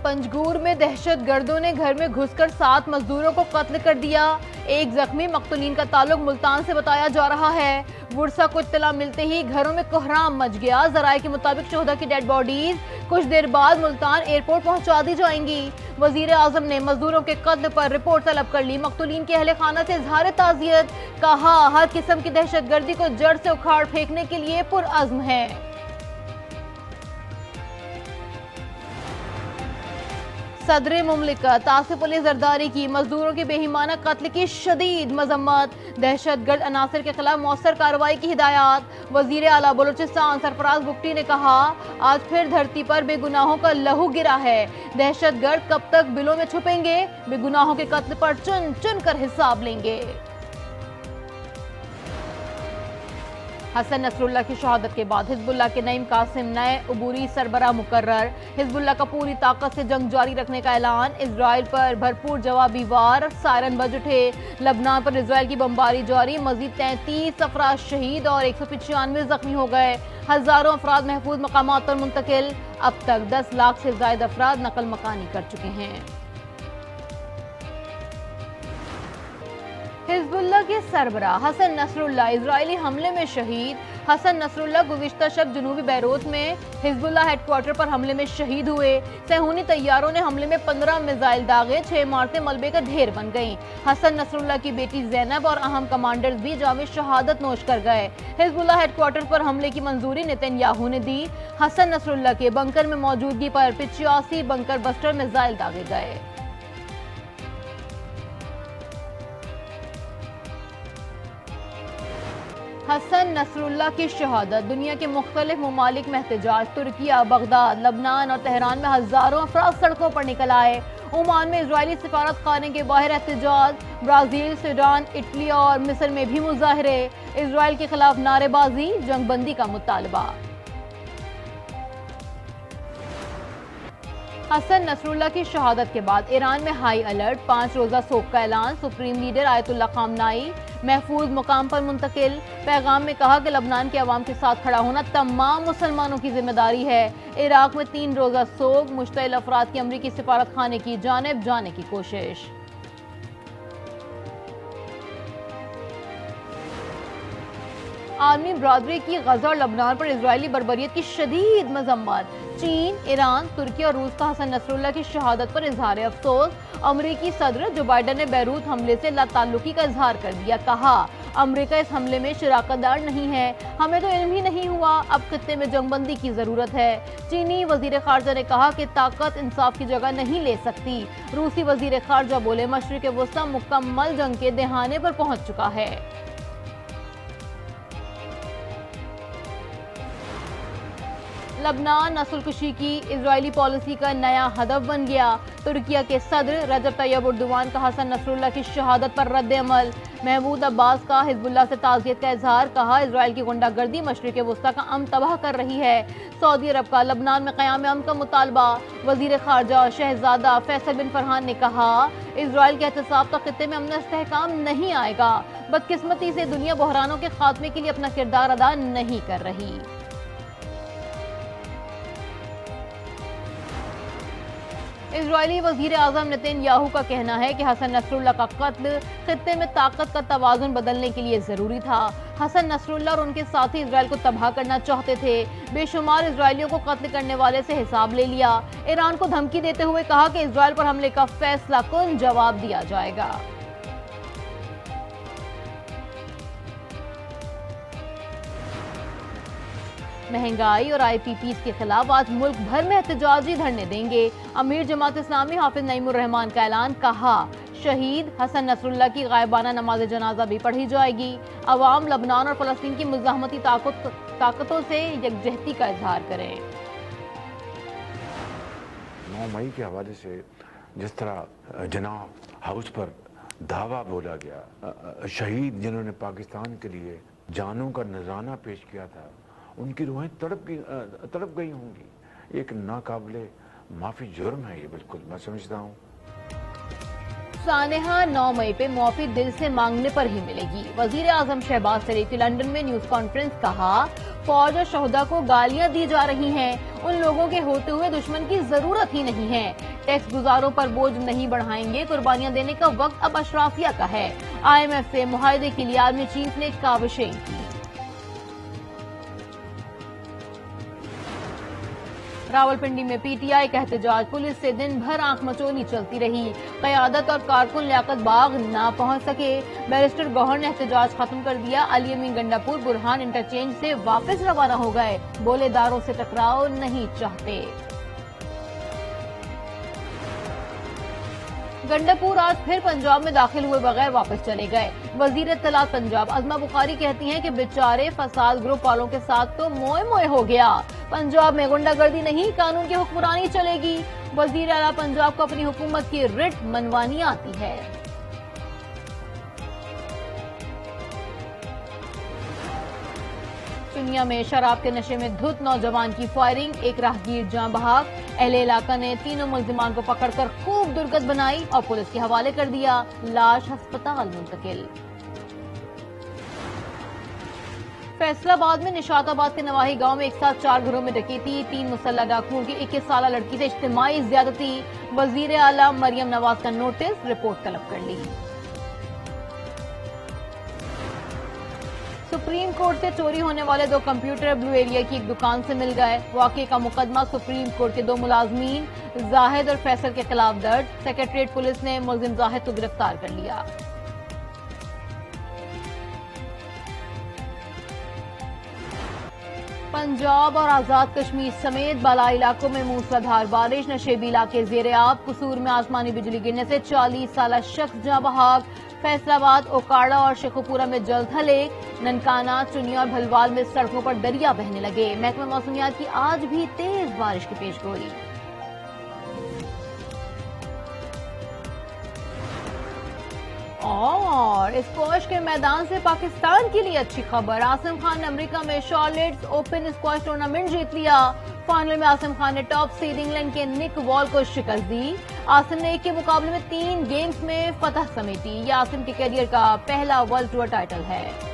पंजगूर में दहशतगर्दों ने घर में घुसकर 7 मजदूरों को कत्ल कर दिया। एक जख्मी मकतूलीन का ताल्लुक मुल्तान से बताया जा रहा है। वुरसा को इत्तला मिलते ही घरों में कोहराम मच गया। जराये के मुताबिक शोहदा की डेड बॉडीज कुछ देर बाद मुल्तान एयरपोर्ट पहुंचा दी जाएंगी। वजीर आजम ने मजदूरों के कत्ल पर रिपोर्ट तलब कर ली। मकतूलीन के अहले खाना से इजहार ताज़ियत, कहा हर किस्म की दहशतगर्दी को जड़ से उखाड़ फेंकने के लिए पुरअज़्म है। सदर मुमलिकत आसिफ अली जरदारी की मजदूरों के बेईमाना कत्ल की शदीद मजम्मत। दहशतगर्द अनासर के खिलाफ मौसर कार्रवाई की हिदायत। वजीर आला बलूचिस्तान सरफराज बुगटी ने कहा, आज फिर धरती पर बेगुनाहों का लहू गिरा है। दहशतगर्द कब तक बिलों में छुपेंगे, बेगुनाहों के कत्ल पर चुन चुन कर हिसाब लेंगे। हसन नसरुल्लाह की शहादत के बाद हिजबुल्लाह के नईम कासिम नए अबूरी सरबराह मुकर्रर। हिजबुल्लाह का पूरी ताकत से जंग जारी रखने का ऐलान। इजराइल पर भरपूर जवाबी वार, सायरन बज उठे। लबनान पर इजराइल की बमबारी जारी। मजीद 33 अफराद शहीद और 195 जख्मी हो गए। हजारों अफराद महफूज मकामात पर मुंतकिल। अब तक 10 लाख से ज्यादा अफराद नकल मकानी कर चुके हैं। हिजबुल्लाह के सरबराह हसन नसरुल्लाह इजरायली हमले में शहीद। हसन नसरुल्लाह गुज़िश्ता शब जनूबी बैरूत में हिजबुल्लाह हेडक्वार्टर पर हमले में शहीद हुए। सहूनी तैयारों ने हमले में 15 मिसाइल दागे, 6 इमारतें मलबे का ढेर बन गईं। हसन नसरुल्लाह की बेटी जैनब और अहम कमांडर्स भी जामे शहादत नोश कर गए। हिजबुल्लाह हेडक्वार्टर पर हमले की मंजूरी नेतन्याहू ने दी। हसन नसरुल्लाह के बंकर में मौजूदगी पर 85 बंकर बस्टर मिसाइल दागे गए। हसन नसरुल्लाह की शहादत। दुनिया के मुख्तलिफ ममालिक में एहतजाज। तुर्किया, बगदाद, लबनान और तेहरान में हजारों अफराद सड़कों पर निकल आए। ओमान में इजरायली सिफारत खाने के बाहर एहतजाज। ब्राजील, सूडान, इटली और मिस्र में भी मुजाहरे। इजरायल के खिलाफ नारेबाजी, जंगबंदी का मुतालबा। हसन नसरुल्लाह की शहादत के बाद ईरान में हाई अलर्ट। 5 रोजा सोग का ऐलान। सुप्रीम लीडर आयतुल्लाह खामनाई महफूज मुकाम पर मुंतकिल। पैगाम में कहा कि लबनान के अवाम के साथ खड़ा होना तमाम मुसलमानों की जिम्मेदारी है। इराक में 3 रोजा सोग। मुश्तइल अफराद की अमरीकी सिफारत खाने की जानिब जाने की कोशिश। आर्मी बरादरी की गजा और लबनान पर इजरायली बर्बरियत की शदीद मजम्मत। चीन, ईरान, तुर्की और रूस का हसन नसरुल्लाह की शहादत पर इजहार अफसोस। अमरीकी सदर जो बाइडन ने बैरूत हमले से लाताल्लुकी का इजहार कर दिया। कहा, अमरीका इस हमले में शराकतदार नहीं है, हमें तो इल्म ही नहीं हुआ। अब खित्ते में जंगबंदी की जरूरत है। चीनी वजीर खारजा ने कहा कि ताकत इंसाफ की जगह नहीं ले सकती। रूसी वजीर खारजा बोले, मशरिक वस्ता मुकम्मल जंग के दहाने पर पहुंच चुका है। लबनान नस्लकुशी की इजरायली पॉलिसी का नया हदफ बन गया। तुर्किया के सदर रजब तैयब एर्दोगान का हसन नसरुल्लाह की शहादत पर रद्द अमल। महमूद अब्बास का हिजबुल्लाह से ताज़ियत का इजहार। कहा, इजराइल की गुंडागर्दी मशरिक वस्ता का अमन तबाह कर रही है। सऊदी अरब का लबनान में क़याम अमन का मुतालबा। वजीर खारजा शहजादा फैसल बिन फरहान ने कहा, इजराइल के एहतसाब तक खित्ते में अमन इस्तेहकाम नहीं आएगा। बदकिस्मती से दुनिया बहरानों के खात्मे के लिए अपना किरदार अदा नहीं कर रही। इजरायली वजीर आजम नेतन्याहू का कहना है कि हसन नसरुल्लाह का कत्ल खित्ते में ताकत का तवाज़ुन बदलने के लिए जरूरी था। हसन नसरुल्लाह और उनके साथी इजरायल को तबाह करना चाहते थे। बेशुमार इजरायलियों को कत्ल करने वाले से हिसाब ले लिया। ईरान को धमकी देते हुए कहा कि इजरायल पर हमले का फैसला कुन जवाब दिया जाएगा। महंगाई और IPPs के खिलाफ आज मुल्क भर में एहतजाजी धरने देंगे। अमीर जमात इस्लामी हाफिज नईमुर रहमान का ऐलान। कहा, शहीद हसन नसरुल्लाह की गायबाना नमाज जनाजा भी पढ़ी जाएगी। अवाम लबनान और फलस्तीन की मुजाहमती ताकतों से यकजहती का इजहार करें। 9 मई के हवाले से जिस तरह जनाब हाउस पर दावा बोला गया, शहीद जिन्होंने पाकिस्तान के लिए जानों का नजराना पेश किया था, उनकी रूहें तड़प गई होंगी। एक नाकाबिले माफी जुर्म है ये, बिल्कुल मैं समझता हूँ। सानेहा 9 मई पे माफी दिल से मांगने पर ही मिलेगी। वजीर आजम शहबाज शरीफ की लंदन में न्यूज कॉन्फ्रेंस। कहा, फौज और शहदा को गालियां दी जा रही हैं। उन लोगों के होते हुए दुश्मन की जरूरत ही नहीं है। टैक्स गुजारों पर बोझ नहीं बढ़ाएंगे, कुर्बानियां देने का वक्त अब अशराफिया का है। IMF से मुआहदे के लिए आर्मी चीफ ने काविशें की। रावलपिंडी में PTI का एहतजाज, पुलिस से दिन भर आंख मचोली चलती रही। क़यादत और कारकुन लियाकत बाग ना पहुंच सके। बैरिस्टर गौहर ने एहतजाज खत्म कर दिया। अली अमीन गंडापुर बुरहान इंटरचेंज से वापस रवाना हो गए। बोले दारों से टकराव नहीं चाहते। गंडापुर आज फिर पंजाब में दाखिल हुए बगैर वापस चले गए। वजीर इत्तलात पंजाब अज़मा बुखारी कहती हैं कि बेचारे फसाद ग्रुप वालों के साथ तो मोए मोए हो गया। पंजाब में गुंडागर्दी नहीं, कानून की हुक्मरानी चलेगी। वजीर आला पंजाब को अपनी हुकूमत की रिट मनवानी आती है। चुनिया में शराब के नशे में धुत नौजवान की फायरिंग, एक राहगीर जान बहक। अहले इलाका ने तीनों मुल्जिमान को पकड़कर खूब दुर्गत बनाई और पुलिस के हवाले कर दिया। लाश अस्पताल मुंतकिल। फैसलाबाद में निशाताबाद के नवाही गांव में एक साथ 4 घरों में डकैती, 3 मुसल्लह डाकुओं की 21 साल लड़की से इज्तिमाई ज्यादती। वजीर आला मरियम नवाज का नोटिस, रिपोर्ट तलब कर ली। सुप्रीम कोर्ट से चोरी होने वाले 2 कंप्यूटर ब्लू एरिया की एक दुकान से मिल गए। वाकये का मुकदमा सुप्रीम कोर्ट के 2 मुलाजमीन जाहिद और फैसल के खिलाफ दर्ज। सेक्रेटरीट पुलिस ने मुलजिम जाहिद को गिरफ्तार कर लिया। पंजाब और आजाद कश्मीर समेत बालाई इलाकों में मूसलाधार बारिश, नशेबी इलाके ज़ेरे-आब। कसूर में आसमानी बिजली गिरने से 40 साला शख्स जाँ बहक। फैसलाबाद, ओकाड़ा और शेखुपुरा में जल्द हले। ननकाना, चुनिया और भलवाल में सड़कों पर दरिया बहने लगे। महकमा मौसमियात की आज भी तेज बारिश की पेशगोई। और स्क्वॉश के मैदान से पाकिस्तान के लिए अच्छी खबर, आसिम खान ने अमेरिका में शार्लेट्स ओपन स्क्वॉश टूर्नामेंट जीत लिया। फाइनल में आसिम खान ने टॉप सीड इंग्लैंड के निक वॉल को शिकस्त दी। आसिम ने एक के मुकाबले में 3 गेम्स में फतह समेटी। यह आसिम के करियर का पहला वर्ल्ड टूर टाइटल है।